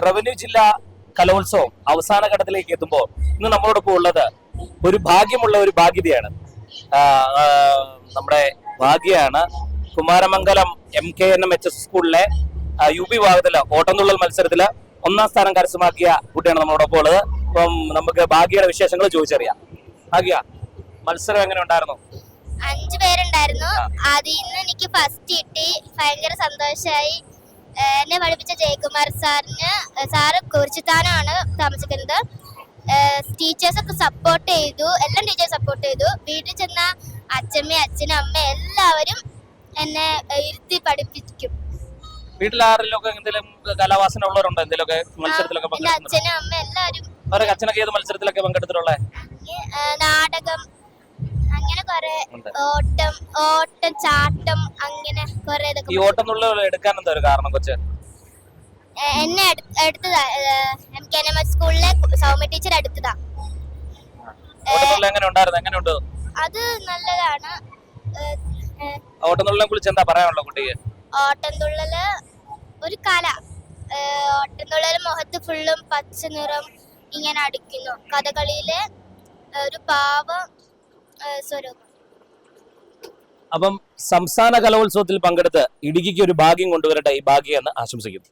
Revenue ജില്ലാ കലോത്സവം അവസാന ഘട്ടത്തിലേക്ക് എത്തുമ്പോൾ ഇന്ന് നമ്മളോടൊപ്പം ഉള്ളത് ഒരു ഭാഗ്യമുള്ള ഒരു ഭാഗ്യതയാണ്. നമ്മുടെ ഭാഗ്യയാണ് കുമാരമംഗലം MKNM സ്കൂളിലെ UP വിഭാഗത്തില് ഓട്ടംതുള്ളൽ മത്സരത്തില് 1ാം സ്ഥാനം കരസ്ഥമാക്കിയ കുട്ടിയാണ് നമ്മളോടൊപ്പം ഉള്ളത്. അപ്പം നമുക്ക് ഭാഗ്യയുടെ വിശേഷങ്ങൾ ചോദിച്ചറിയാം. ഭാഗ്യ, മത്സരം എങ്ങനെ ഉണ്ടായിരുന്നു? 5 പേരുണ്ടായിരുന്നു. അതിൽ നിന്ന് എനിക്ക് ഫസ്റ്റ് കിട്ടി. ഭയങ്കര സന്തോഷമായി. എന്നെ പഠിപ്പിച്ച ജയകുമാർ സാറ് കുറിച്ചിത്താനാണ് താമസിക്കുന്നത്. ടീച്ചേഴ്സൊക്കെ സപ്പോർട്ട് ചെയ്തു. എല്ലാം ടീച്ചേഴ്സ് സപ്പോർട്ട് ചെയ്തു. വീട്ടിൽ ചെന്ന അച്ഛനും അമ്മ എല്ലാവരും എന്നെ ഇരുത്തി പഠിപ്പിക്കും. വീട്ടിൽ ആരെങ്കിലും എന്തെങ്കിലും കലാവാസന ഉള്ളവരുണ്ടോ? എന്തെങ്കിലുമൊക്കെ മത്സരത്തിലൊക്കെ അച്ഛനും അമ്മ എല്ലാവരും. അവരുടെ അച്ഛനൊക്കെ ഏത് മത്സരത്തിലൊക്കെ പങ്കെടുത്തിട്ടുള്ളേ? നാടകം, അങ്ങനെ കുറെ ഓട്ടം ചാട്ടം, അങ്ങനെ കുറെ. ഈ ഓട്ടം എടുക്കാൻ എന്താ ഒരു കാരണം? കൊച്ച് എന്നെ എടുത്തതാ. MKNM സ്കൂളിലെ സൗമ്യ ടീച്ചർ എടുത്തതാ. എങ്ങനെയുണ്ട്? അത് നല്ലതാണ്. ഓട്ടംതുള്ളലിനെ കുറിച്ച് എന്താ പറയാനുള്ളത് കുട്ടിക്ക്? ഓട്ടംതുള്ളല് ഒരു കല. ഓട്ടംതുള്ളല് മുഖത്ത് ഫുള്ളും പച്ച നിറം ഇങ്ങനെ അടിക്കുന്നു. കഥകളിയിലെ ഒരു പാവ സ്വരൂപം. അപ്പം സംസ്ഥാന കലോത്സവത്തിൽ പങ്കെടുത്ത് ഇടുക്കിക്ക് ഒരു ഭാഗ്യം കൊണ്ടുവരട്ടെ ഈ ഭാഗ്യം എന്ന് ആശംസിക്കുന്നു.